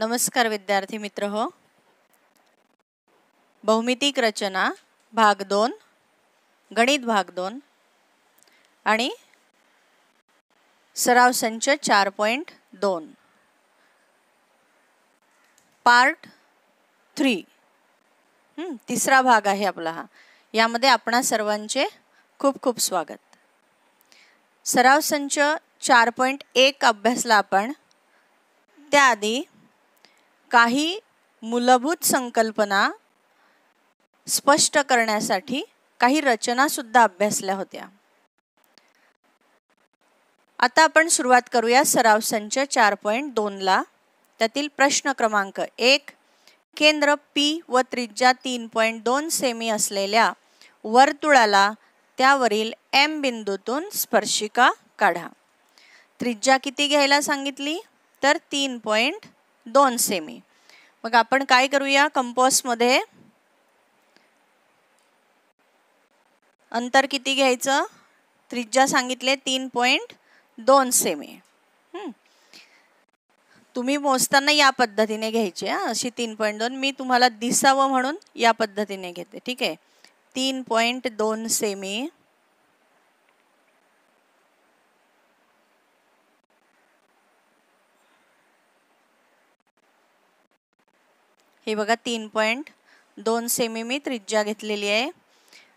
नमस्कार विद्यार्थी मित्र हो. बहुमितिक रचना भाग 2, गणित भाग 2 आणि सराव संच 4.2 पार्ट 3 तिसरा भाग आहे आपला हा. यामध्ये आपणा सर्वांचे खूप खूप स्वागत. सराव संच 4.1 अभ्यासला आपण. त्याआधी काही मूलभूत संकल्पना स्पष्ट करण्यासाठी काही रचना सुद्धा अभ्यासल्या होत्या. आता आपण सुरुवात करूया सराव संच 4.2 ला. त्यातील प्रश्न क्रमांक 1, केंद्र P व त्रिज्या 3.2 सेमी असलेल्या वर्तुळाला त्यावरील M बिंदूतून स्पर्शिका काढा. त्रिज्या किती घ्यायला सांगितली तर 3.2 सेमी. मग आपण काय करूया, कंपास मध्ये अंतर किती घ्यायचं, त्रिज्या सांगितले 3.2 सेमी. तुम्ही मोजताना या पद्धतीने घ्यायचे. अशी 3.2 मी तुम्हाला दिसावं म्हणून या पद्धतीने घेते. ठीक आहे. 3.2 सेमी हे बघा, 3.2 सेमी मी त्रिज्या घेतलेली आहे.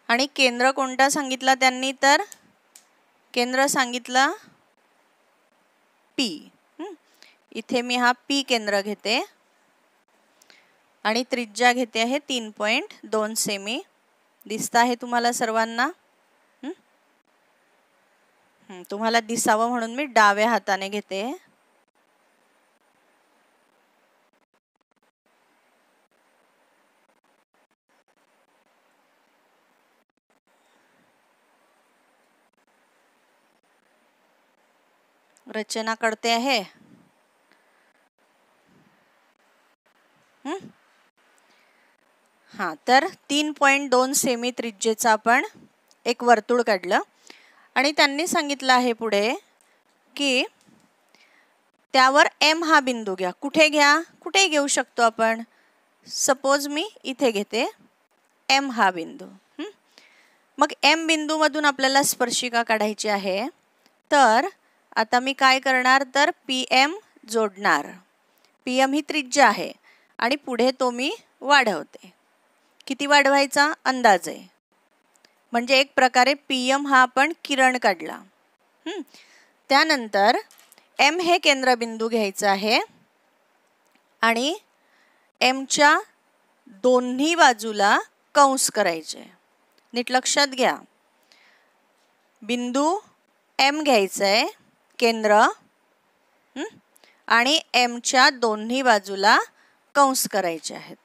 आणि केंद्र कोणता सांगितला त्यांनी, तर केंद्र सांगितला P. इथे मी हा P केंद्र घेते आणि त्रिज्या घेते आहे 3.2 सेमी. दिसत आहे तुम्हाला सर्वांना? तुम्हाला दिसावं म्हणून मी डाव्या हाताने घेते. रचना कळते आहे. हा, तर 3.2 सेमी त्रिज्येचा आपण एक वर्तुळ काढलं आणि त्यांनी सांगितलं आहे पुढे की त्यावर M हा बिंदू घ्या. कुठे घ्या, कुठे घेऊ शकतो आपण. सपोज मी इथे घेते M हा बिंदू. मग M बिंदू मधून आपल्याला स्पर्शिका काढायची आहे. तर आता मी काय करणार, तर PM जोडणार. PM ही त्रिज्या आहे आणि पुढे तो मी वाढवते. किती वाढवायचा अंदाज आहे. म्हणजे एक प्रकारे PM हा आपण किरण काढला. त्यानंतर M हे केंद्रबिंदू घ्यायचं आहे आणि M च्या दोन्ही बाजूला कंस करायचे. नीट लक्षात घ्या. बिंदू M घ्यायचा आहे केंद्र आणि M च्या दोन्ही बाजूला कंस करायचे आहेत.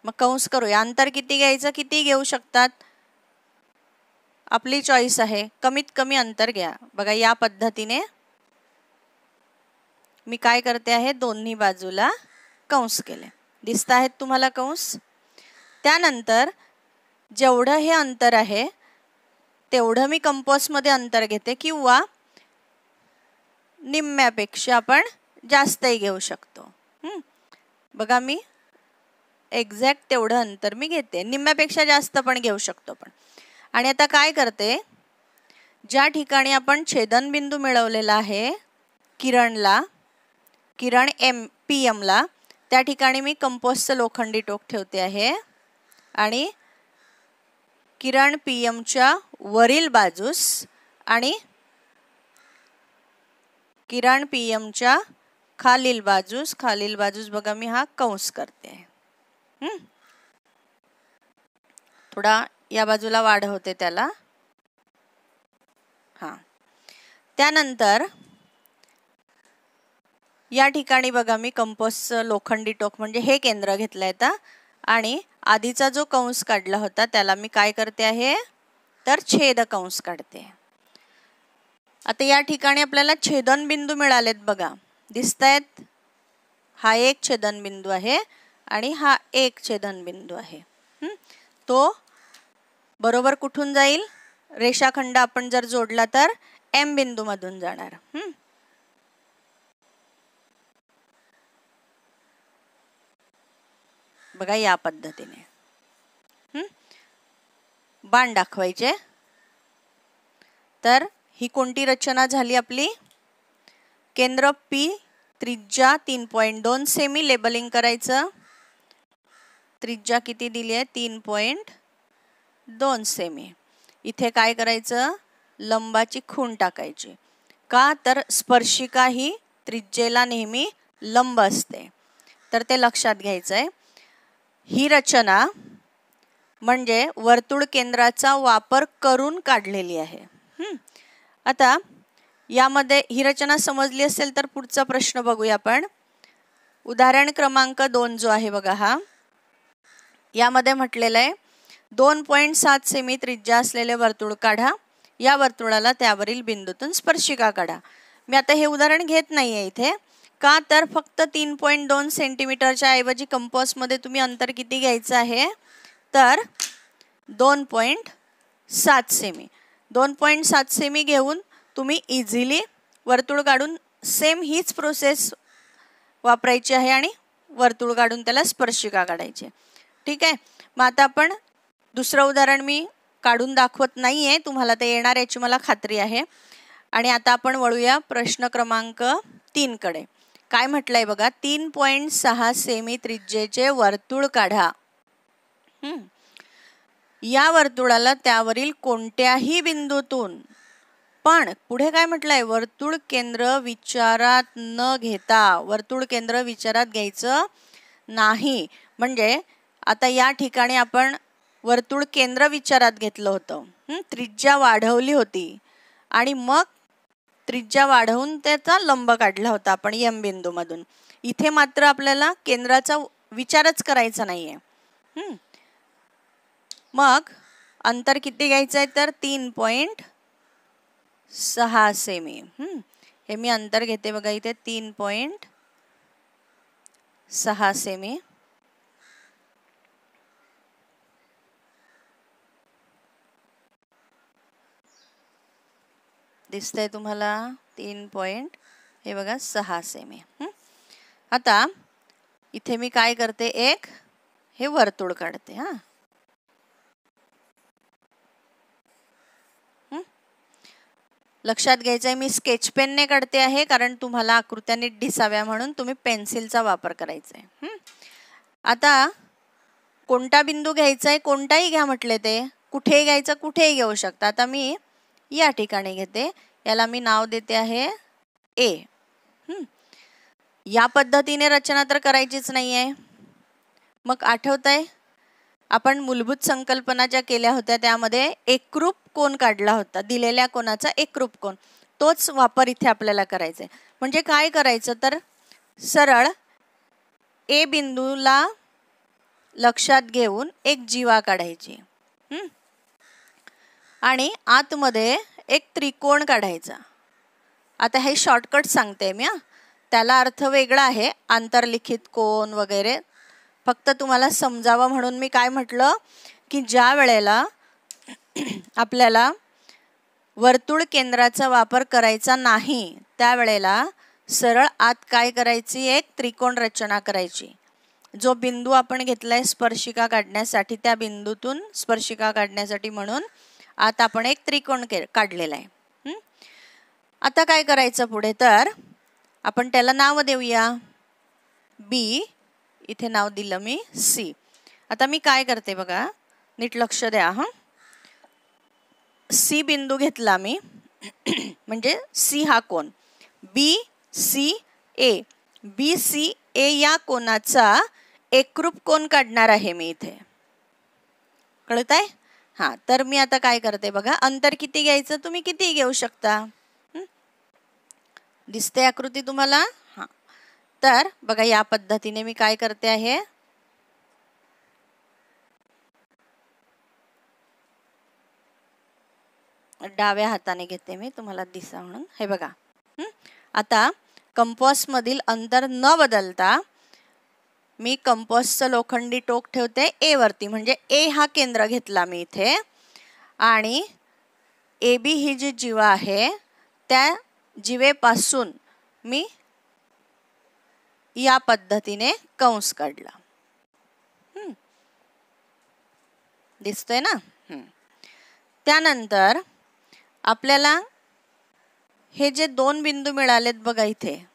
मग कंस करूया. अंतर किती घ्यायचं, किती घेऊ शकतात, आपली चॉईस आहे. कमीत कमी अंतर घ्या. बघा, या पद्धतीने मी काय करते आहे, दोन्ही बाजूला कंस केले. दिसत आहेत तुम्हाला कंस. त्यानंतर जेवढं हे अंतर आहे तेवढं मी कंपास मध्ये अंतर घेते किंवा निम्म्यापेक्षा आपण जास्तही घेऊ शकतो. बघा, मी एक्झॅक्ट तेवढं अंतर मी घेते. निम्म्यापेक्षा जास्त पण घेऊ शकतो आपण. आणि आता काय करते, ज्या ठिकाणी आपण छेदनबिंदू मिळवलेला आहे किरणला, किरण PM ला, त्या ठिकाणी मी कंपासचं लोखंडी टोक ठेवते आहे आणि किरण PM च्या वरील बाजूस आणि किरण PM च्या खालील बाजूस बघा मी हा कंस करते. थोडा या बाजूला वाढवते त्याला. त्यानंतर या ठिकाणी बघा मी कंपासचं लोखंडी टोक म्हणजे हे केंद्र घेतलंय आता आणि आधीचा जो कंस काढला होता त्याला मी काय करते आहे, तर छेद कंस काढते. आता या ठिकाणी आपल्याला छेदनबिंदू मिळालेत बघा, दिसतायत. हा एक छेदनबिंदू आहे आणि हा एक छेदनबिंदू आहे. तो बरोबर कुठून जाईल, रेषाखंड आपण जर जोडला तर M बिंदू मधून जाणार. बघा या पद्धतीने बाण दाखवायचे. तर ही कोणती रचना झाली आपली? केंद्र P, त्रिज्या 3.2 सेमी. लेबलिंग करायचं. त्रिज्या किती दिली आहे? 3.2 सेमी. इथे काय करायचं? लंबाची खूण टाकायची. का तर स्पर्शिका ही त्रिज्येला नेहमी लंब असते. तर ते लक्षात घ्यायचं आहे. ही रचना म्हणजे वर्तुळ केंद्राचा वापर करून काढलेली आहे. आता यामध्ये ही रचना समजली असेल तर पुढचा प्रश्न बघूया आपण. उदाहरण क्रमांक 2 जो आहे बघा हा, यामध्ये म्हटलेलं आहे 2.7 सेमी त्रिज्या असलेले वर्तुळ काढा. या वर्तुळाला त्यावरील बिंदूतून स्पर्शिका काढा. मी आता हे उदाहरण घेत नाहीये इथे. का तर फक्त 3.2 सेंटीमीटरच्या ऐवजी कंपासमध्ये तुम्ही अंतर किती घ्यायचं आहे? तर 2.7 सेमी. 2.7 सेमी घेऊन तुम्ही इझिली वर्तुळ काढून सेम हीच प्रोसेस वापरायची आहे आणि वर्तुळ काढून त्याला स्पर्शिका काढायची. ठीक आहे. मग आता आपण दुसरं उदाहरण मी काढून दाखवत नाहीये, तुम्हाला ते येणार याची मला खात्री आहे. आणि आता आपण वळूया प्रश्न क्रमांक 3 कडे. काय म्हटलंय बघा, 3.6 सेमी त्रिज्येचे वर्तुळ काढा. या वर्तुळाला त्यावरील कोणत्याही बिंदूतून, पण पुढे काय म्हटलंय? वर्तुळ केंद्र विचारात न घेता. वर्तुळ केंद्र विचारात घ्यायचं नाही. म्हणजे आता या ठिकाणी आपण वर्तुळ केंद्र विचारात घेतलं होतं. त्रिज्या वाढवली होती आणि मग त्रिज्या वाढवून त्याचा लंब काढला होता आपण एम बिंदू मधून. इथे मात्र आपल्याला केंद्राचा विचारच करायचा नाहीये. मग अंतर किती घ्यायचं आहे? तर 3.6 सेमी. हे मी अंतर घेते बघा इथे 3.6 सेमी. दिसतंय तुम्हाला? 3.6 सेमी. आता इथे मी काय करते? एक हे वर्तुळ काढते. लक्षात घ्यायचं आहे मी स्केच पेनने काढते आहे, कारण तुम्हाला आकृत्या नीट दिसाव्या म्हणून तुम्ही पेन्सिलचा वापर करायचा आहे. आता कोणता बिंदू घ्यायचा आहे? कोणताही घ्या म्हटले ते. कुठेही घ्यायचं, कुठेही घेऊ शकता. आता मी या ठिकाणी घेते. याला मी नाव देते आहे ए. या पद्धतीने रचना तर करायचीच नाही आहे. मग आठवतंय आपण मूलभूत संकल्पना ज्या केल्या होत्या त्यामध्ये एकरूप कोन काढला होता. दिलेल्या कोनाचा एकरूप कोन, तोच वापर इथे आपल्याला करायचा आहे. म्हणजे काय करायचं? तर सरळ ए बिंदूला लक्षात घेऊन एक जीवा काढायची आणि आतमध्ये एक त्रिकोण काढायचा. आता हे शॉर्टकट सांगते मी. त्याला अर्थ वेगळा आहे, आंतरलिखित कोन वगैरे. फक्त तुम्हाला समजावं म्हणून मी काय म्हटलं की ज्या वेळेला आपल्याला वर्तुळ केंद्राचा वापर करायचा नाही त्यावेळेला सरळ आत काय करायची? एक त्रिकोण रचना करायची. जो बिंदू आपण घेतलाय स्पर्शिका काढण्यासाठी, त्या बिंदूतून स्पर्शिका काढण्यासाठी म्हणून आत आपण एक त्रिकोण काढलेला आहे. आता काय करायचं पुढे? तर आपण त्याला नाव देऊया बी. इथे नाव दिलं मी सी. आता मी काय करते बघा, नीट लक्ष द्या. सी बिंदू घेतला मी म्हणजे सी हा कोन. बी सी ए. बी सी ए या कोनाचा एकरूप कोन काढणार आहे मी इथे. कळत आहे? तर मी आता काय करते बघा, अंतर किती घ्यायचं? तुम्ही किती घेऊ शकता. दिसते आकृती तुम्हाला? तर बघा या पद्धतीने मी काय करते आहे, डाव्या हाताने घेते मी तुम्हाला दिसा म्हणून. हे बघा. आता कंपास मधील अंतर न बदलता मी कंपासचं लोखंडी टोक ठेवते ए वरती. म्हणजे ए हा केंद्र घेतला मी इथे आणि ए बी ही जी जीवा आहे त्या जीवेपासून मी या पद्धतीने कंस काढला. दिसतंय ना? त्यानंतर आपल्याला हे जे दोन बिंदू मिळालेत बघा इथे,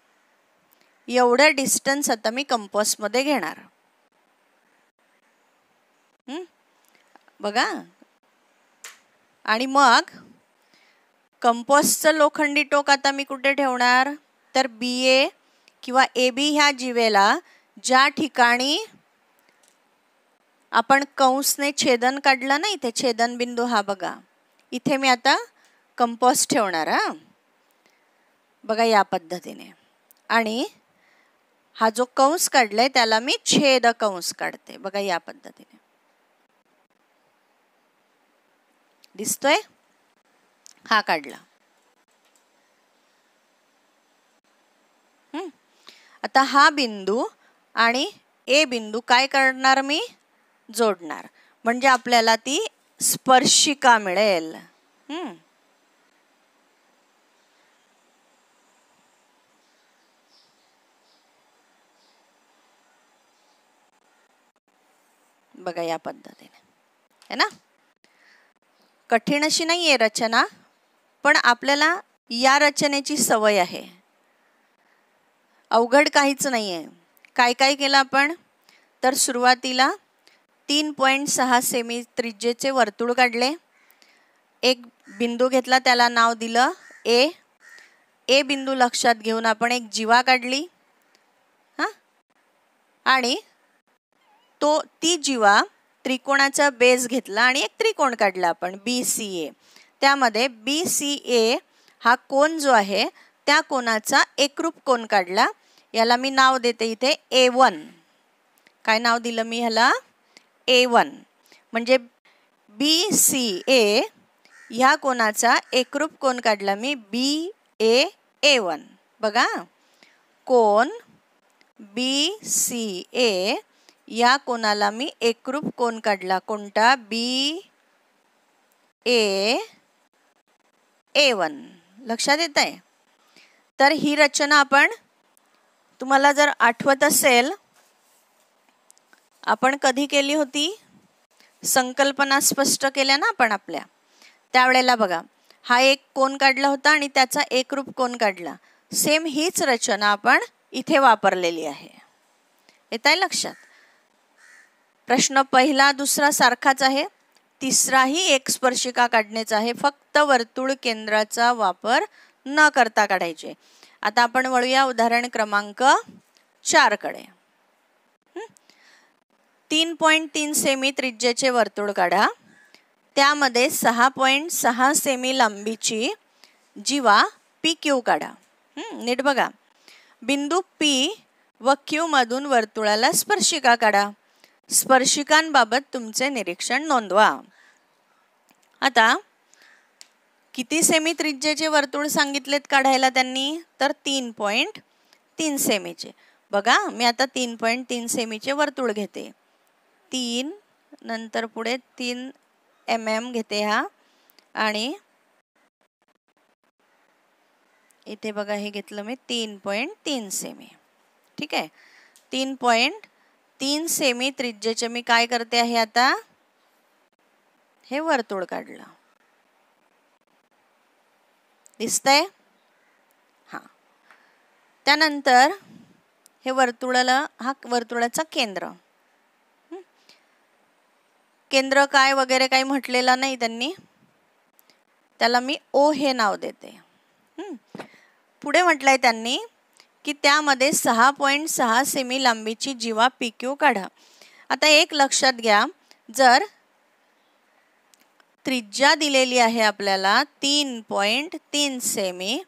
एवढं डिस्टन्स आता मी कंपासमध्ये घेणार. बघा, आणि मग कंपासचं लोखंडी टोक आता मी कुठे ठेवणार, तर BA किंवा AB ह्या जीवेला ज्या ठिकाणी आपण कंसने छेदन काढलं ना, इथे छेदन बिंदू हा बघा, इथे मी आता कंपास ठेवणार. बघा या पद्धतीने. आणि हा जो कंस काढलाय त्याला मी छेद कंस काढते. बघा या पद्धतीने दिसतोय. हा काढला. आता हा बिंदू आणि A बिंदू काय करणार, मी जोडणार. म्हणजे आपल्याला ती स्पर्शिका मिळेल. बघा या पद्धतीने, है ना. कठीण अशी नाहीये रचना, पण आपल्याला या रचनेची सवय आहे. अवघड काहीच नाहीये. काय काय केलं आपण, तर सुरुवातीला 3.6 सेमी त्रिज्येचे वर्तुळ काढले. एक बिंदू घेतला, त्याला नाव दिलं A बिंदू लक्षात घेऊन आपण एक जीवा काढली. आणि ती जीवा त्रिकोणाचा बेस घेतला आणि एक त्रिकोण काढला आपण BCA. त्यामध्ये BCA हा कोन जो आहे त्या कोनाचा एकरूप कोन काढला. याला मी नाव देते इथे A1. काय नाव दिलं मी ह्याला, A1. म्हणजे BCA ह्या कोनाचा एकरूप कोन काढला मी BA1. बघा, कोन BCA या कोनाला मी एकरूप कोन काढला. कोणता, BA1. लक्षात येत आहे. तर ही रचना आपण, तुम्हाला जर आठवत असेल, आपण कधी केली होती, संकल्पना स्पष्ट केल्या ना आपण आपल्या, त्यावेळेला बघा हा एक कोन काढला होता आणि त्याचा एकरूप कोन काढला. सेम हीच रचना आपण इथे वापरलेली आहे. येत आहे लक्षात. प्रश्न पहिला दुसरा सारखाच आहे. तिसराही एक स्पर्शिका काढण्याचा आहे. फक्त वर्तुळ केंद्राचा वापर न करता काढायचे. आता आपण वळूया उदाहरण क्रमांक 4 कडे. 3.3 सेमी त्रिज्येचे वर्तुळ काढा. त्यामध्ये 6.6 सेमी लांबीची जीवा PQ काढा. नीट बघा. बिंदू P व Q मधून वर्तुळाला स्पर्शिका काढा. स्पर्शिकांबाबत तुमचे निरीक्षण नोंदवा. आता किती सेमी त्रिज्येचे वर्तुळ सांगितलेत काढायला त्यांनी, तर 3.3 सेमीचे. बघा मी आता 3.3 सेमीचे वर्तुळ घेते. 3 नंतर पुढे 3 mm घेते हा, आणि इथे बघा हे घेतलं मी 3.3 सेमी. ठीक आहे. 3.3 सेमी त्रिज्येचे मी काय करते आहे, आता हे वर्तुळ काढलं. दिसतंय. त्यानंतर हे वर्तुळाला, हा वर्तुळाचा केंद्र, केंद्र काय वगैरे काही म्हटलेलं नाही त्यांनी, त्याला मी O हे नाव देते. पुढे म्हटलंय त्यांनी की त्यामध्ये 6.6 सेमी लांबीची जीवा PQ काढा. आता एक लक्षात घ्या, जर त्रिज्या दिलेली आहे आपल्याला 3.3 सेमी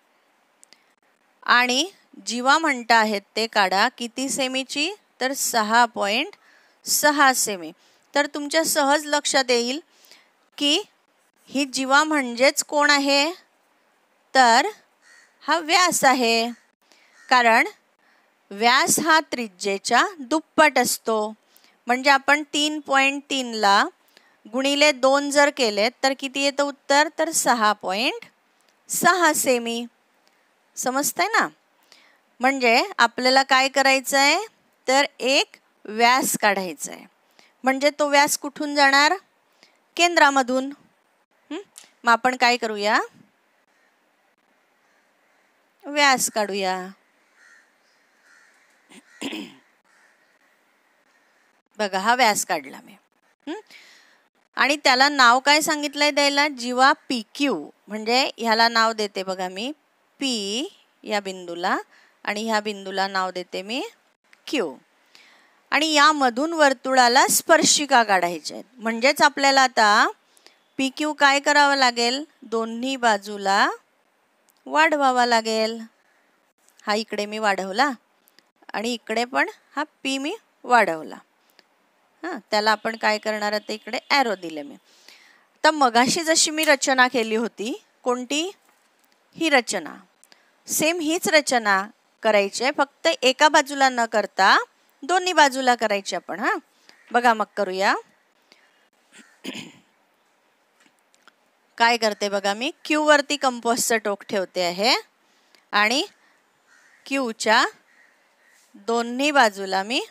आणि जीवा म्हणता आहेत ते काढा किती सेमीची, तर 6.6 सेमी. तर तुमच्या सहज लक्षात येईल की ही जीवा म्हणजेच कोण आहे, तर हा व्यास आहे. कारण व्यास हा त्रिज्येच्या दुप्पट असतो. म्हणजे आपण 3.3 ला गुणिले 2 जर केले तर किती येतं उत्तर, तर 6.6 सेमी. समजतंय ना. म्हणजे आपल्याला काय करायचं आहे, तर एक व्यास काढायचा आहे. म्हणजे तो व्यास कुठून जाणार, केंद्रामधून. मग आपण काय करूया, व्यास काढूया. बघा हा व्यास काढला मी. आणि त्याला नाव काय सांगितलंय द्यायला, जीवा पी क्यू. म्हणजे ह्याला नाव देते बघा मी पी या बिंदूला, आणि ह्या बिंदूला नाव देते मी क्यू. आणि यामधून वर्तुळाला स्पर्शिका काढायच्या आहेत. म्हणजेच आपल्याला आता पी क्यू काय करावं लागेल, दोन्ही बाजूला वाढवावा लागेल. हा इकडे मी वाढवला आणि इकडे पण हा पी मी वाढवला. त्याला आपण काय करणार आहे, इकडे ॲरो दिले मी. तर मगाशी जशी मी रचना केली होती, कोणती, ही रचना, सेम हीच रचना करायची आहे, फक्त एका बाजूला न करता दोन्ही बाजूला करायची आपण. बघा मग करूया. काय करते बघा, मी क्यू वरती कंपासचं टोक ठेवते आहे आणि क्यूच्या दोन्ही बाजूला मी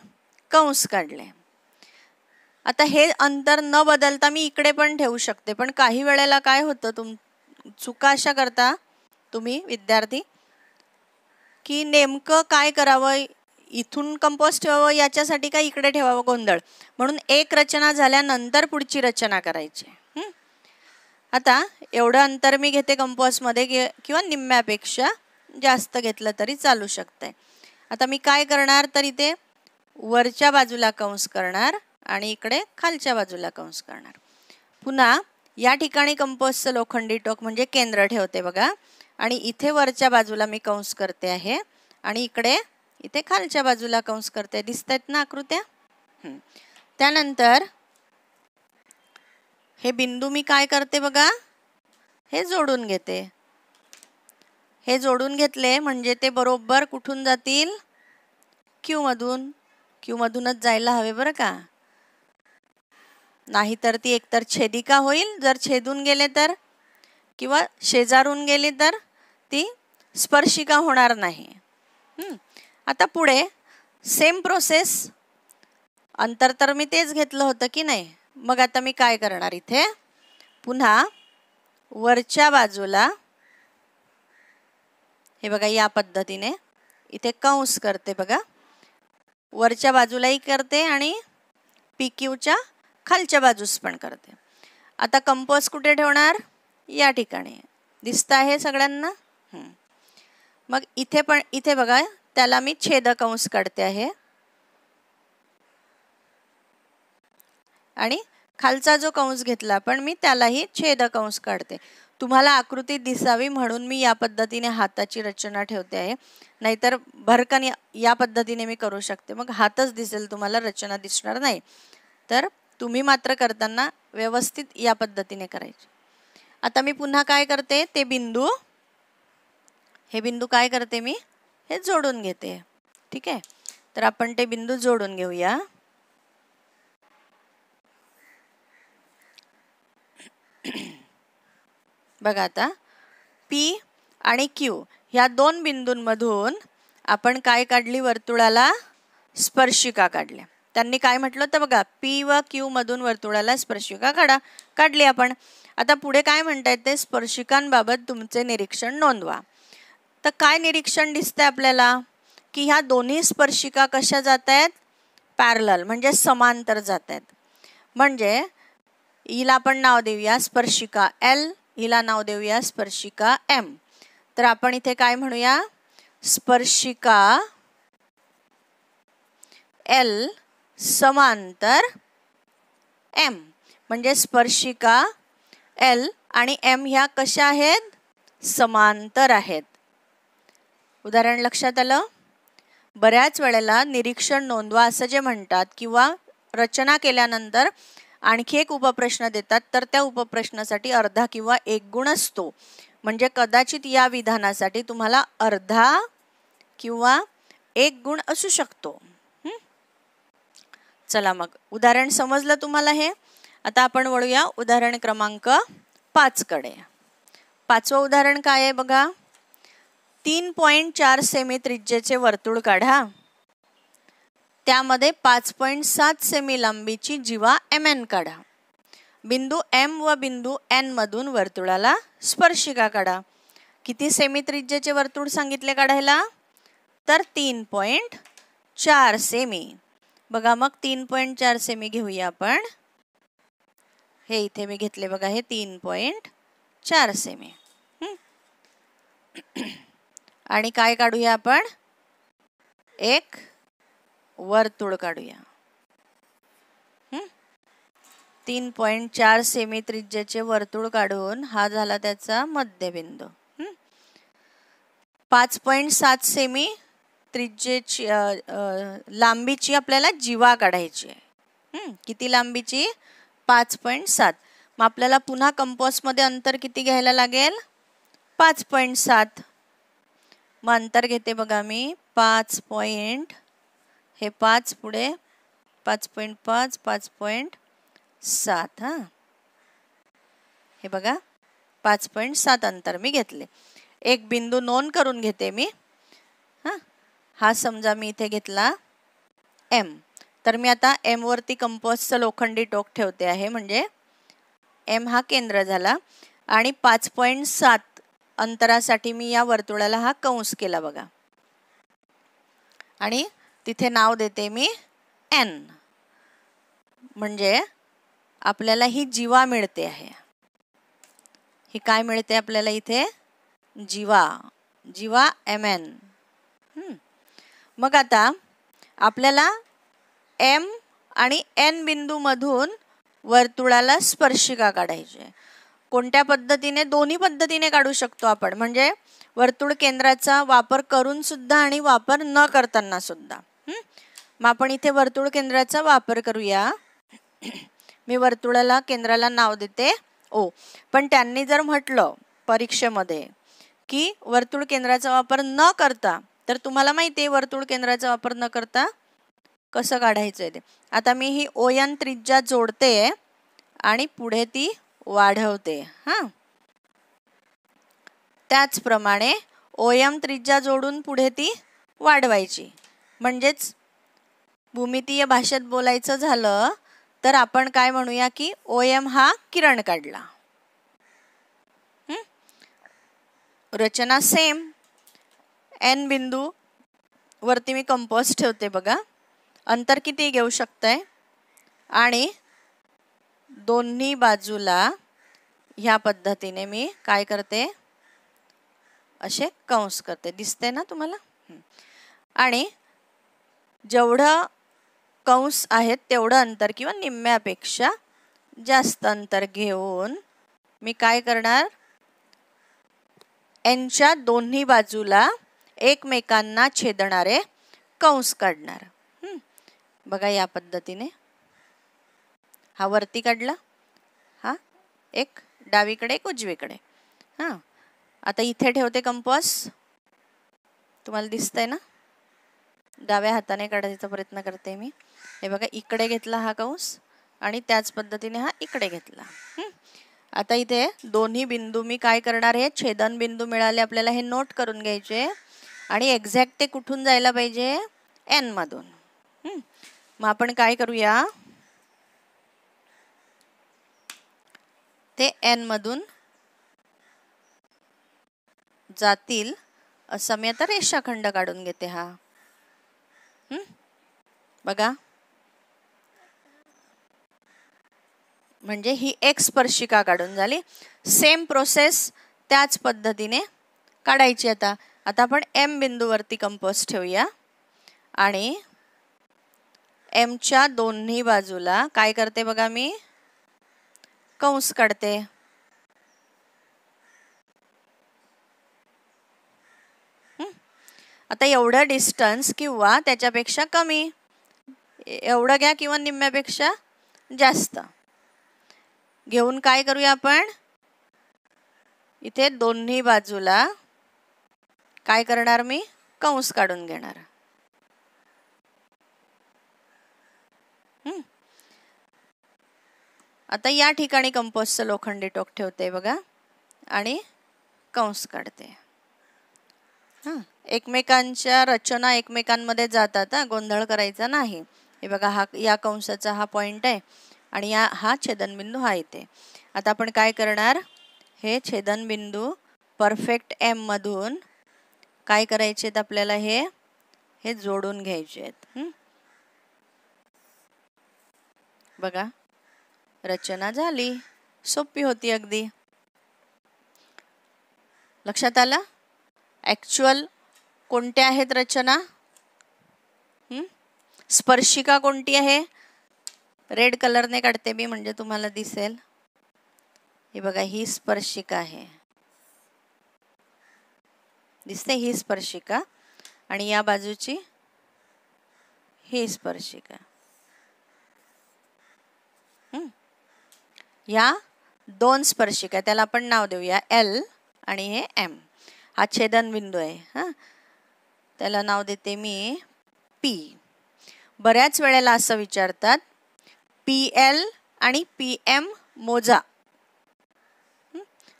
कंस काढले. आता हे अंतर न बदलता मी इकडे पण ठेवू शकते, पण काही वेळेला काय होतं, चुका अशा करता तुम्ही विद्यार्थी की नेमकं काय करावं, इथून कंपास ठेवावं याच्यासाठी काय इकडे ठेवावं, गोंधळ. म्हणून एक रचना झाल्यानंतर पुढची रचना करायची. आता एवढं अंतर मी घेते कंपासमध्ये, किंवा निम्म्यापेक्षा जास्त घेतलं तरी चालू शकतंय. आता मी काय करणार, तर इथे वरच्या बाजूला कंस करणार आणि इकडे खालच्या बाजूला कंस करणार. पुन्हा या ठिकाणी कंपासचं लोखंडी टोक म्हणजे केंद्र ठेवते बघा, आणि इथे वरच्या बाजूला मी कंस करते आहे आणि इथे खालच्या बाजूला कंस करते. दिसतायत ना आकृत्या. त्यानंतर हे बिंदू मी काय करते बघा, हे जोडून घेते. हे जोडून घेतले म्हणजे ते बरोबर कुठून जातील, क्यू मधून. क्यू मधूनच जायला हवे बरं का, नाहीतर ती एकतर छेदिका होईल, जर छेदून गेले तर, किंवा शेजारून गेली तर ती स्पर्शिका होणार नाही. आता पुढे सेम प्रोसेस, अंतर तर मी तेच घेतलं होतं की नाही. मग आता मी काय करणार, इथे पुन्हा वरच्या बाजूला हे बघा या पद्धतीने इथे कंस करते बघा, वरच्या बाजूलाही करते आणि पी क्यूच्या खालच्या बाजूस पण करते. आता कंपास कुठे ठेवणार, या ठिकाणी. दिसत आहे सगळ्यांना. मग इथे बघा त्याला मी छेदकंस काढते आहे आणि खालचा जो कंस घेतला पण मी त्यालाही छेदकंस काढते. तुम्हाला आकृती दिसावी म्हणून मी या पद्धतीने हाताची रचना ठेवते आहे, नाहीतर भरकन या पद्धतीने मी करू शकते, मग हातच दिसेल तुम्हाला, रचना दिसणार नाही. तर तुम्ही मात्र करताना व्यवस्थित या पद्धतीने करायचे. आता मी पुन्हा काय करते, ते बिंदू, हे बिंदू काय करते मी, हे जोडून घेते. ठीक आहे, तर आपण ते बिंदू जोडून घेऊया. बघा आता पी आणि क्यू ह्या दोन बिंदूंमधून आपण काय काढली, वर्तुळाला स्पर्शिका काढल्या. त्यांनी काय म्हटलं तर बघा, पी व क्यू मधून वर्तुळाला स्पर्शिका काढली आपण. आता पुढे काय म्हणतायत, ते स्पर्शिकांबाबत तुमचे निरीक्षण नोंदवा. तर काय निरीक्षण दिसतंय आपल्याला, की ह्या दोन्ही स्पर्शिका कशा जात आहेत, पॅरलल म्हणजे समांतर जात आहेत. म्हणजे हिला आपण नाव देऊया स्पर्शिका एल, हिला नाव देऊया स्पर्शिका एम. तर आपण इथे काय म्हणूया, स्पर्शिका एल समांतर एम. म्हणजे स्पर्शिका एल आणि एम ह्या कशा आहेत, समांतर आहेत. उदाहरण लक्षात आलं. बऱ्याच वेळेला निरीक्षण नोंदवा असं जे म्हणतात, किंवा रचना केल्यानंतर आणखी एक उपप्रश्न देतात, तर त्या उपप्रश्नासाठी अर्धा किंवा एक गुण असतो. म्हणजे कदाचित या विधानासाठी तुम्हाला अर्धा किंवा एक गुण असू शकतो. चला मग उदाहरण समजलं तुम्हाला हे. आता आपण वळूया उदाहरण क्रमांक 5 कडे. 5वं उदाहरण काय आहे बघा, 3.4 सेमी त्रिज्येचे वर्तुळ काढा. त्यामध्ये 5.7 सेमी लांबीची जीवा एम एन काढा. बिंदू एम व बिंदू एन मधून वर्तुळाला स्पर्शिका काढा. किती सेमी त्रिज्येचे वर्तुळ सांगितले काढायला? तर 3.4 सेमी. बघा मग 3.4 सेमी घेऊया आपण. हे इथे मी घेतले बघा, हे 3.4 सेमी. आणि काय काढूया आपण? एक वर्तुळ काढूया. 3.4 सेमी त्रिज्येचे वर्तुळ काढून हा झाला त्याचा मध्यबिंदू. 5.7 सेमी त्रिज्येची लांबीची आपल्याला जीवा काढायची आहे. किती लांबीची? 5.7. मग आपल्याला पुन्हा कंपासमध्ये अंतर किती घ्यायला लागेल? 5.7. मग अंतर घेते बघा मी 5. हे 5 पुढे 5.5 5.7. हे बघा 5.7 अंतर मी घेतले. एक बिंदू नोंद करून घेते मी. हा समजा मी इथे घेतला एम. तर मी आता एम वरती कंपासचं लोखंडी टोक ठेवते आहे, म्हणजे एम हा केंद्र झाला. आणि 5.7 अंतरासाठी मी या वर्तुळाला हा कंस केला बघा. आणि तिथे नाव देते मी एन. म्हणजे आपल्याला ही जीवा मिळते आहे. ही काय मिळते आपल्याला इथे? जीवा. जीवा mn. मग आता आपल्याला एम आणि एन बिंदू मधून वर्तुळाला स्पर्शिका काढायची आहे. कोणत्या पद्धतीने? दोन्ही पद्धतीने काढू शकतो आपण. म्हणजे वर्तुळ केंद्राचा वापर करून सुद्धा आणि वापर न करताना सुद्धा. मग आपण इथे वर्तुळ केंद्राचा वापर करूया. मी वर्तुळाला केंद्राला नाव देते ओ. पण त्यांनी जर म्हटलं परीक्षेमध्ये की वर्तुळ केंद्राचा वापर न करता, तर तुम्हाला माहिती आहे वर्तुळ केंद्राचा वापर न करता कसं काढायचं आहे ते. आता मी ही ओएन त्रिज्या जोडते आणि पुढे ती वाढवते. त्याचप्रमाणे ओएम त्रिज्या जोडून पुढे ती वाढवायची. म्हणजेच भूमितीय भाषेत बोलायचं झालं तर आपण काय म्हणूया की ओएम हा किरण काढला. रचना सेम. एन बिंदू वरती मी कंपास ठेवते बघा. अंतर किती घेऊ शकताय? आणि दोन्ही बाजूला ह्या पद्धतीने मी काय करते? असे कंस करते. दिसते ना तुम्हाला? आणि जेवढं कंस आहेत तेवढं अंतर किंवा निम्म्यापेक्षा जास्त अंतर घेऊन मी काय करणार? एनच्या दोन्ही बाजूला एकमेकांना छेदणारे कंस काढणार. बघा या पद्धतीने. हा वरती काढला, हा एक डावीकडे एक उजवीकडे. आता इथे ठेवते कंपास. तुम्हाला दिसतंय ना? डाव्या हाताने काढायचा प्रयत्न करते मी. हे बघा इकडे घेतला हा कंस आणि त्याच पद्धतीने हा इकडे घेतला. आता इथे दोन्ही बिंदू मी काय करणार? हे छेदन बिंदू मिळाले आपल्याला, हे नोट करून घ्यायचे. आणि एक्झॅक्ट ते कुठून जायला पाहिजे? एन मधून. मग आपण काय करूया? ते एन मधून जातील असं मी आता रेषाखंड काढून घेते. हा बघा, म्हणजे ही एक स्पर्शिका काढून झाली. सेम प्रोसेस त्याच पद्धतीने काढायची. आता आपण एम बिंदूवरती कंपास ठेवूया आणि एमच्या दोन्ही बाजूला काय करते बघा? मी कंस काढते. आता एवढं डिस्टन्स किंवा त्याच्यापेक्षा कमी, एवढं घ्या किंवा निम्म्यापेक्षा जास्त घेऊन काय करूया आपण? इथे दोन्ही बाजूला काय करणार? मी कंस काढून घेणार. आता या ठिकाणी कंपासचं लोखंडी टोक ठेवते बघा आणि कंस काढते. एकमेकांच्या रचना एकमेकांमध्ये जातात. गोंधळ करायचा नाही. हे बघा, हा या कंसाचा हा पॉइंट आहे आणि हा छेदनबिंदू हा इथे. आता आपण काय करणार, हे छेदनबिंदू परफेक्ट एम मधून काय करायचे आहेत आपल्याला, हे जोडून घ्यायचे आहेत. बघा रचना झाली, सोपी होती अगदी. लक्षात आलं? ॲक्च्युअल कोणत्या आहेत रचना? स्पर्शिका कोणती आहे? रेड कलरने काढते मी म्हणजे तुम्हाला दिसेल. हे बघा, ही स्पर्शिका आहे, दिसते ही स्पर्शिका, आणि या बाजूची ही स्पर्शिका. या दोन स्पर्शिका, त्याला आपण नाव देऊया एल आणि हे एम. हा छेदनबिंदू आहे, त्याला नाव देते मी पी. बऱ्याच वेळेला असं विचारतात, पी एल आणि पी एम मोजा.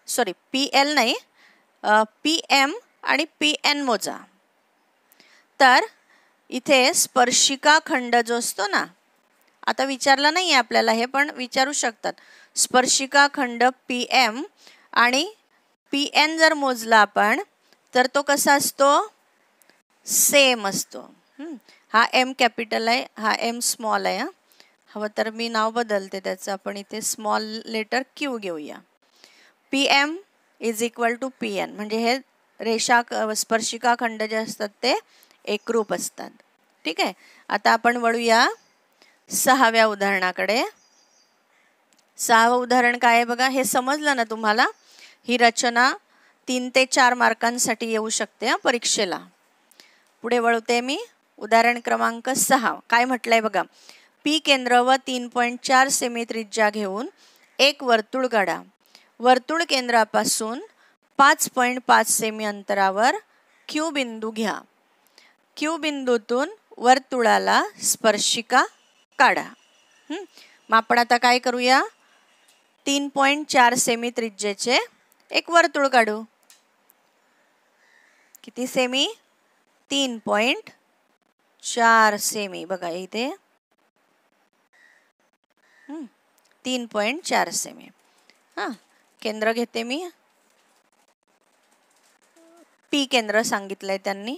सॉरी, पी एल नाही, पी एम आणि पी एन मोजा. तर इथे स्पर्शिका खंड जो असतो ना, आता विचारला नाही आहे आपल्याला हे, पण विचारू शकतात. स्पर्शिका खंड पी एम आणि पी एन जर मोजला आपण तर तो कसा असतो? सेम असतो. हा एम कॅपिटल आहे, हा एम स्मॉल आहे. हवं तर मी नाव बदलते त्याचं, आपण इथे स्मॉल लेटर क्यू घेऊया. P M is equal to P N, म्हणजे हे रेषा स्पर्शिका खंड जे असतात ते एकरूप असतात. ठीक आहे. आता आपण वळूया 6व्या उदाहरणाकडे. 6वं उदाहरण काय आहे बघा. हे समजलं ना तुम्हाला? ही रचना 3 ते 4 मार्कांसाठी येऊ शकते परीक्षेला. पुढे वळते मी. उदाहरण क्रमांक 6 काय म्हटलंय बघा. पी केंद्र व 3.4 सेमी त्रिज्या घेऊन एक वर्तुळ काढा. वर्तुळ केंद्रापासून 5.5 सेमी अंतरावर क्यू बिंदू घ्या. क्यू बिंदूतून वर्तुळाला स्पर्शिका काढा. मग आपण आता काय करूया, 3.4 सेमी त्रिज्येचे एक वर्तुळ काढू. किती सेमी? 3.4 सेमी. बघा इथे 3.4 सेमी. केंद्र घेते मी. पी केंद्र सांगितलंय त्यांनी.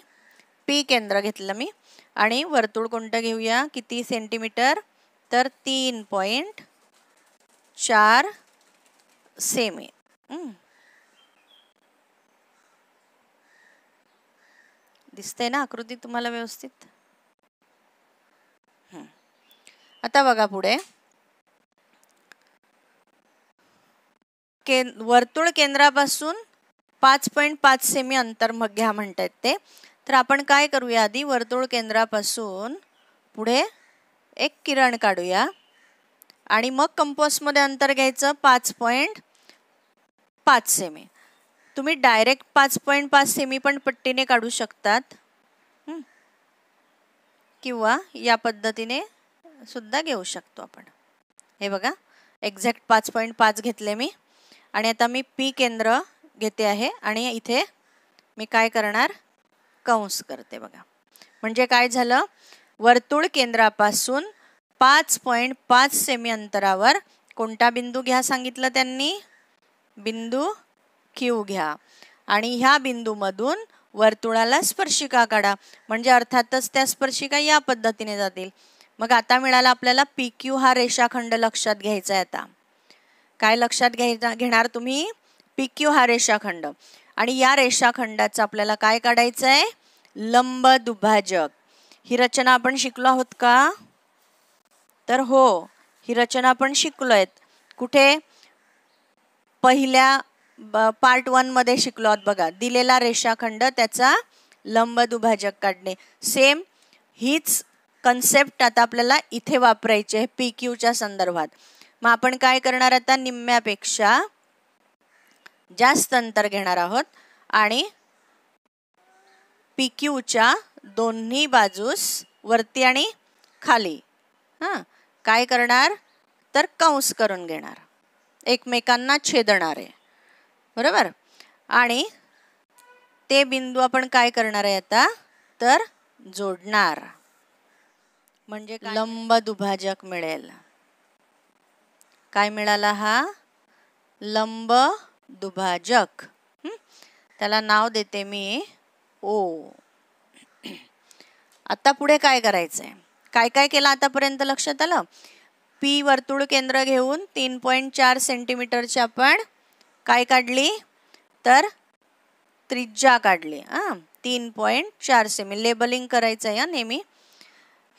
पी केंद्र घेतलं मी. आणि वर्तुळ कोणतं घेऊया? किती सेंटीमीटर? तर 3.4 सेमी. दिसते ना आकृती तुम्हाला व्यवस्थित? आता बघा पुढे. वर्तुळ केंद्रापासून 5.5 सेमी अंतर मग घ्या म्हणतात ते. तर आपण काय करूया, आधी वर्तुळ केंद्रापासून पुढे एक किरण काढूया आणि मग कंपासमध्ये अंतर घ्यायचं 5.5 सेमी. तुम्ही डायरेक्ट 5.5 सेमी पण पट्टीने काढू शकतात किंवा या पद्धतीने सुद्धा घेऊ शकतो आपण. हे बघा एक्झॅक्ट 5.5 घेतले मी. आणि आता मी पी केंद्र घेते आहे आणि इथे मी काय करणार, कंस करते बघा. म्हणजे काय झालं, वर्तुळ केंद्रापासून 5.5 सेमी अंतरावर कोणता बिंदू घ्या सांगितलं त्यांनी? बिंदू क्यू घ्या. आणि ह्या बिंदूमधून वर्तुळाला स्पर्शिका काढा. म्हणजे अर्थातच त्या स्पर्शिका या पद्धतीने जातील. मग आता मिळाला आपल्याला पी क्यू हा रेषाखंड लक्षात घ्यायचा आहे. आता काय लक्षात घेणार तुम्ही? पी क्यू हा रेषाखंड. आणि या रेषाखंडाचं आपल्याला काय काढायचं आहे? लंब दुभाजक. ही रचना आपण शिकलो आहोत का? तर हो, ही रचना आपण शिकलोय. कुठे? पहिल्या पार्ट 1 मध्ये शिकलो आहोत बघा. दिलेला रेषाखंड त्याचा लंब दुभाजक काढणे. सेम हीच कन्सेप्ट आता आपल्याला इथे वापरायची आहे पी क्यूच्या संदर्भात. मग आपण काय करणार, आता निम्म्यापेक्षा जास्त अंतर घेणार आहोत आणि पी क्यूच्या दोन्ही बाजूस वरती आणि खाली काय करणार, तर कंस करून घेणार, एकमेकांना छेदणार आहे. बरोबर. आणि ते बिंदू आपण काय करणार आहे आता, तर जोडणार. म्हणजे लंब दुभाजक मिळेल. काय मिळाला हा? लंब दुभाजक. त्याला नाव देते मी ओ. आता पुढे काय करायचंय? काय काय केलं आतापर्यंत लक्षात आलं? पी वर्तुळ केंद्र घेऊन 3.4 सेंटीमीटरची आपण काय काढली? तर त्रिज्या काढली. 3.4 सेमी. लेबलिंग करायचं आहे नेहमी.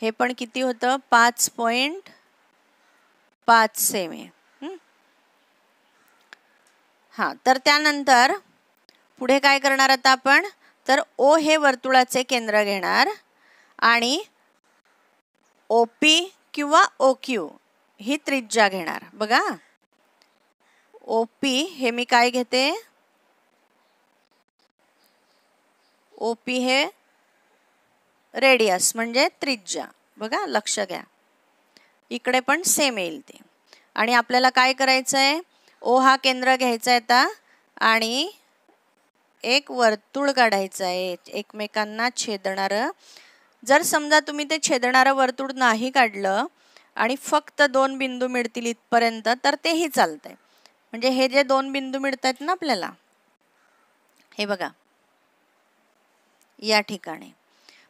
हे पण किती होतं? 5.5 सेमी. तर त्यानंतर पुढे काय करणार आता आपण? तर ओ हे वर्तुळाचे केंद्र घेणार आणि OP किंवा OQ ही त्रिज्या घेणार. बघा, OP हे मी काय घेते? OP हे रेडियस म्हणजे त्रिज्या. बघा, लक्ष घ्या, इकडे पण सेम येईल ते. आणि आपल्याला काय करायचं आहे? ओ हा केंद्र घ्यायचा आहे आता आणि एक वर्तुळ काढायचं आहे एकमेकांना छेदणारं. जर समजा तुम्ही ते छेदणारं वर्तुळ नाही काढलं आणि फक्त 2 बिंदू मिळतील इथपर्यंत, तर तेही चालतंय. म्हणजे हे जे 2 बिंदू मिळतात ना आपल्याला, हे बघा या ठिकाणी,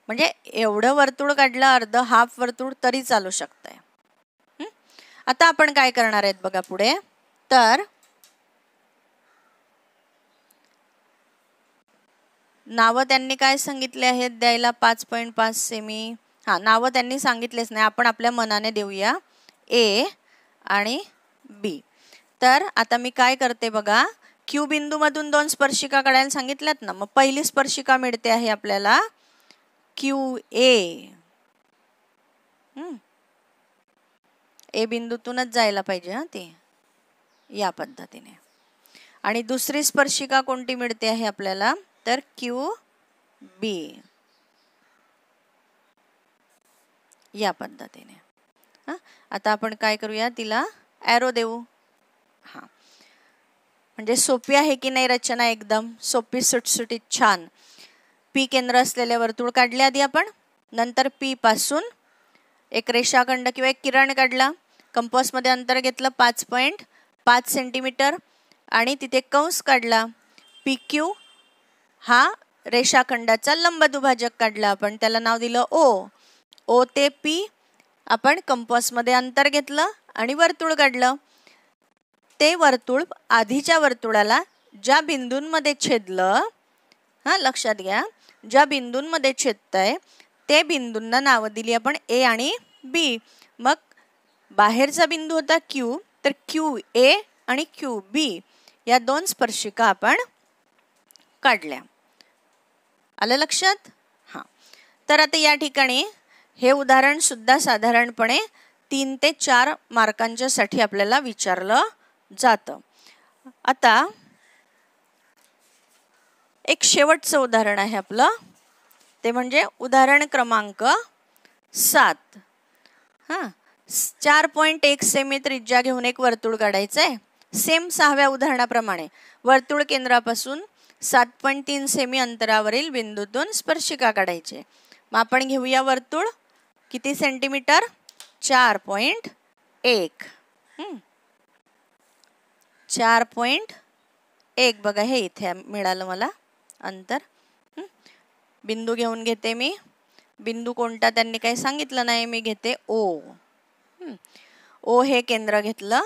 म्हणजे एवढं वर्तुळ काढलं, अर्ध हाफ वर्तुळ, तरी चालू शकतंय. आता आपण काय करणार आहेत बघा पुढे? तर नावं त्यांनी काय सांगितले आहेत द्यायला? 5.5 सेमी. नावं त्यांनी सांगितलेच नाही, आपण आपल्या मनाने देऊया, ए आणि बी. तर आता मी काय करते बघा, क्यू बिंदू मधून 2 स्पर्शिका काढायला सांगितल्यात ना, मग पहिली स्पर्शिका मिळते आहे आपल्याला QA. ए बिंदूतूनच जायला पाहिजे ती, या पद्धतीने. आणि दुसरी स्पर्शिका कोणती मिळते आहे आपल्याला? तर QB, या पद्धतीने. आता आपण काय करूया, तिला ॲरो देऊ. म्हणजे सोपी आहे की नाही रचना? एकदम सोपी, सुटसुटीत, छान. पी केंद्र असलेले वर्तुळ काढले आधी आपण. नंतर पी पासून एक रेषाखंड किंवा एक किरण काढला. कंपासमध्ये अंतर घेतलं 5.5 सेंटीमीटर आणि तिथे कंस काढला. PQ हा रेषाखंडाचा लंबदुभाजक काढला आपण, त्याला नाव दिलं O. O ते P आपण कंपासमध्ये अंतर घेतलं आणि वर्तुळ काढलं. ते वर्तुळ आधीच्या वर्तुळाला ज्या बिंदूंमध्ये छेदलं, लक्षात घ्या, ज्या बिंदूंमध्ये छेदतंय ते बिंदूंना नावं दिली आपण A आणि B. मग बाहेरचा बिंदू होता Q, तर QA आणि QB या 2 स्पर्शिका आपण काढल्या. आलं लक्षात? तर आता या ठिकाणी हे उदाहरण सुद्धा साधारणपणे 3 ते 4 मार्कांच्या साठी आपल्याला विचारलं जातं. आता एक शेवटचं उदाहरण आहे आपलं, ते म्हणजे उदाहरण क्रमांक 7. 4.1 सेमी त्रिज्या घेऊन एक वर्तुळ काढायचं आहे. सेम 6व्या उदाहरणाप्रमाणे वर्तुळ केंद्रापासून 7.3 सेमी अंतरावरील बिंदूतून स्पर्शिका काढायची. मग आपण घेऊया वर्तुळ. किती सेंटीमीटर? 4.1. 4.1 बघा, हे इथे मिळालं मला अंतर. बिंदू घेऊन घेते मी. बिंदू कोणता त्यांनी काही सांगितलं नाही, मी घेते O. O हे केंद्र घेतलं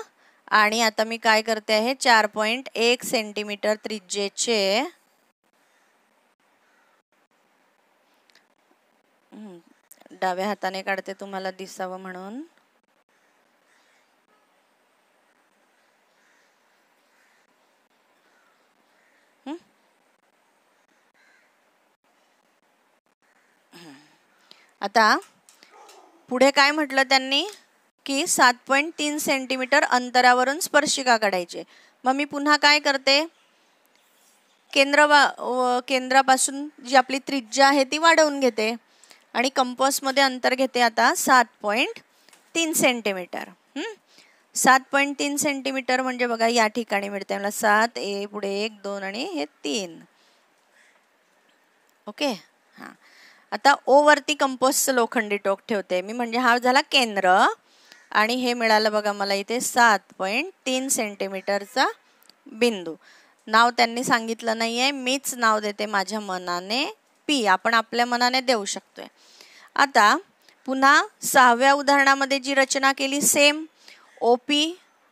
आणि आता मी काय करते आहे, 4.1 सेंटीमीटर त्रिज्येचे डाव्या हाताने काढते तुम्हाला दिसावं म्हणून. आता पुढे काय म्हटलं त्यांनी की 7.3 सेंटीमीटर अंतरावरून स्पर्शिका काढायची. मग मी पुन्हा काय करते, केंद्रापासून जी आपली त्रिज्या आहे ती वाढवून घेते आणि कंपासमध्ये अंतर घेते आता 7.3 सेंटीमीटर. 7.3 सेंटीमीटर म्हणजे बघा या ठिकाणी मिळते मला 7, ए पुढे 1 2 आणि हे 3. ओके. आता O वरती कंपासचं लोखंडी टोक ठेवते मी, म्हणजे हा झाला केंद्र आणि हे मिळालं बघा मला इथे 7.3 सेंटीमीटरचा बिंदू. नाव त्यांनी सांगितलं नाहीये, मीच नाव देते माझ्या मनाने पी. आपण आपल्या मनाने देऊ शकतोय. आता पुन्हा 6व्या उदाहरणामध्ये जी रचना केली सेम. OP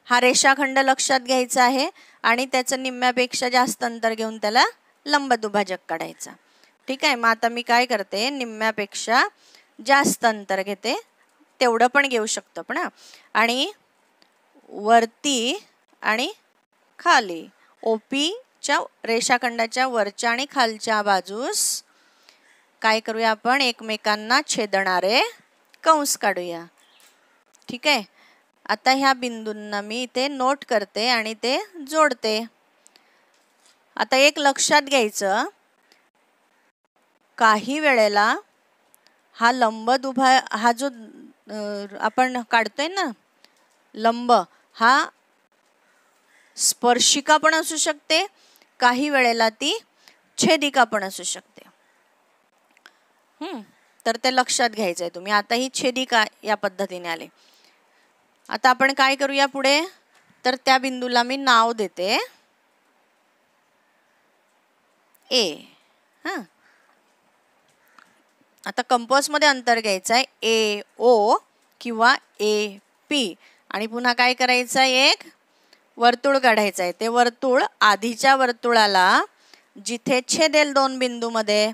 हा रेषाखंड लक्षात घ्यायचा आहे आणि त्याचं निम्म्यापेक्षा जास्त अंतर घेऊन त्याला लंबदुभाजक काढायचा. ठीक आहे. मग आता मी काय करते, निम्म्यापेक्षा जास्त अंतर घेते, तेवढं पण घेऊ शकतो पण. आणि वरती आणि खाली OPच्या रेषाखंडाच्या वरच्या आणि खालच्या बाजूस काय करूया आपण, एकमेकांना छेदणारे कंस काढूया. ठीक आहे. आता ह्या बिंदूंना मी इथे नोट करते आणि ते जोडते. आता एक लक्षात घ्यायचं, काही वेळेला हा हा जो आपण काढतोय ना लंब, हा स्पर्शिका पण असू शकते, काही वेळेला ती छेदिका पण असू शकते. तर ते लक्षात घ्यायचंय तुम्ही. आता ही छेदिका या पद्धतीने आले. आता आपण काय करूया पुढे, तर त्या बिंदूला मी नाव देते A. आता कंपास मध्ये अंतर घ्यायचं आहे AO किंवा AP आणि पुन्हा काय करायचं आहे, एक वर्तुळ काढायचं आहे. ते वर्तुळ आधीच्या वर्तुळाला जिथे छेदेल दोन बिंदूमध्ये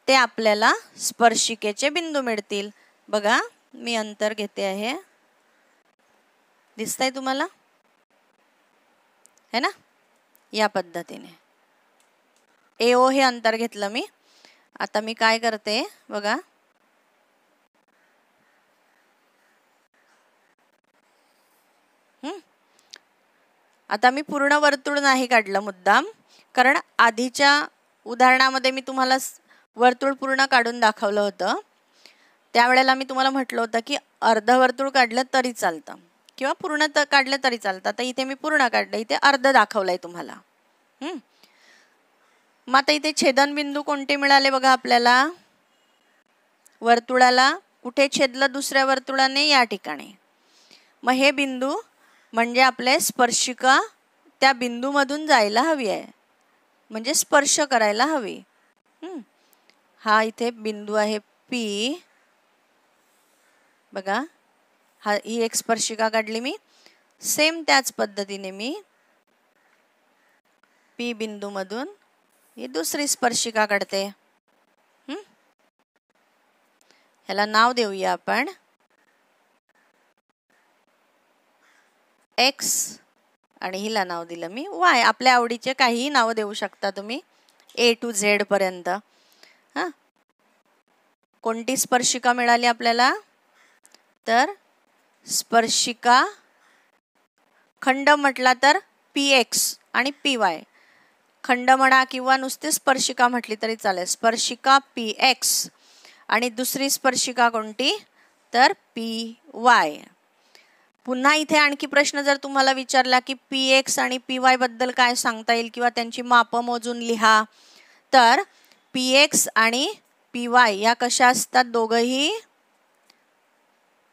ते आपल्याला स्पर्शिकेचे बिंदू मिळतील. बघा मी अंतर घेते आहे, दिसतंय तुम्हाला, है ना. या पद्धतीने AO हे अंतर घेतलं मी. आता मी काय करते बघा, आता मी पूर्ण वर्तुळ नाही काढलं मुद्दाम, कारण आधीच्या उदाहरणामध्ये मी तुम्हाला वर्तुळ पूर्ण काढून दाखवलं होतं. त्यावेळेला मी तुम्हाला म्हटलं होतं की अर्ध वर्तुळ काढलं तरी चालतं किंवा पूर्ण काढलं तरी चालतं. आता इथे मी पूर्ण काढलं, इथे अर्ध दाखवलंय तुम्हाला. मग आता इथे छेदनबिंदू कोणते मिळाले बघा आपल्याला, वर्तुळाला कुठे छेदलं दुसऱ्या वर्तुळाने, या ठिकाणी. मग हे बिंदू म्हणजे आपले स्पर्शिका त्या बिंदूमधून जायला हवी आहे, म्हणजे स्पर्श करायला हवी. हा इथे बिंदू आहे P. बघा ही एक स्पर्शिका काढली मी. सेम त्याच पद्धतीने मी P बिंदू मधून ही दुसरी स्पर्शिका काढते. ह्याला नाव देऊया आपण X आणि हिला नाव दिलं मी Y. आपल्या आवडीचे काहीही नाव देऊ शकता तुम्ही, A to Z पर्यंत. कोणती स्पर्शिका मिळाली आपल्याला, तर स्पर्शिका खंड म्हटला तर PX आणि PY. खंड म्हणा किंवा नुसती स्पर्शिका म्हटली तरी चालेल. स्पर्शिका PX आणि दुसरी स्पर्शिका कोणती, तर PY. पुन्हा इथे आणखी प्रश्न जर तुम्हाला विचारला की PX आणि PY बद्दल काय सांगता येईल किंवा त्यांची मापं मोजून लिहा, तर PX आणि PY या कशा असतात, दोघंही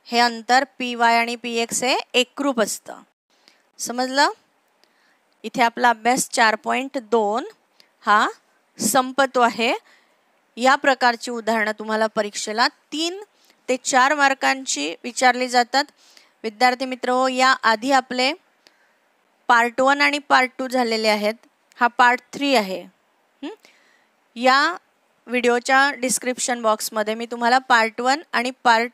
हे अंतर PY आणि PX हे एकरूप असतं. समजलं. इथे आपला अभ्यास 4.2 हा संपतो आहे. या प्रकारची उदाहरणं तुम्हाला परीक्षेला 3 ते 4 मार्कांची विचारली जातात. विद्यार्थी मित्र हो, या आधी आपले पार्ट 1 आणि पार्ट 2 झालेले आहेत. हा पार्ट 3 आहे. या व्हिडिओच्या डिस्क्रिप्शन बॉक्समध्ये मी तुम्हाला पार्ट 1 आणि पार्ट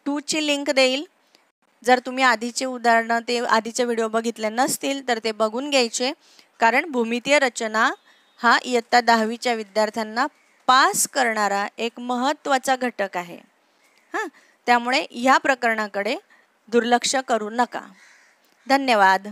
2 ची लिंक देईल. जर तुम्ही आधीचे उदाहरणं ते आधीचे व्हिडिओ बघितले नसतील तर ते बघून घ्यायचे, कारण भूमितीय रचना हा इयत्ता 10वीच्या विद्यार्थ्यांना पास करणारा एक महत्त्वाचा घटक आहे. त्यामुळे या प्रकरणाकडे दुर्लक्ष करू नका. धन्यवाद.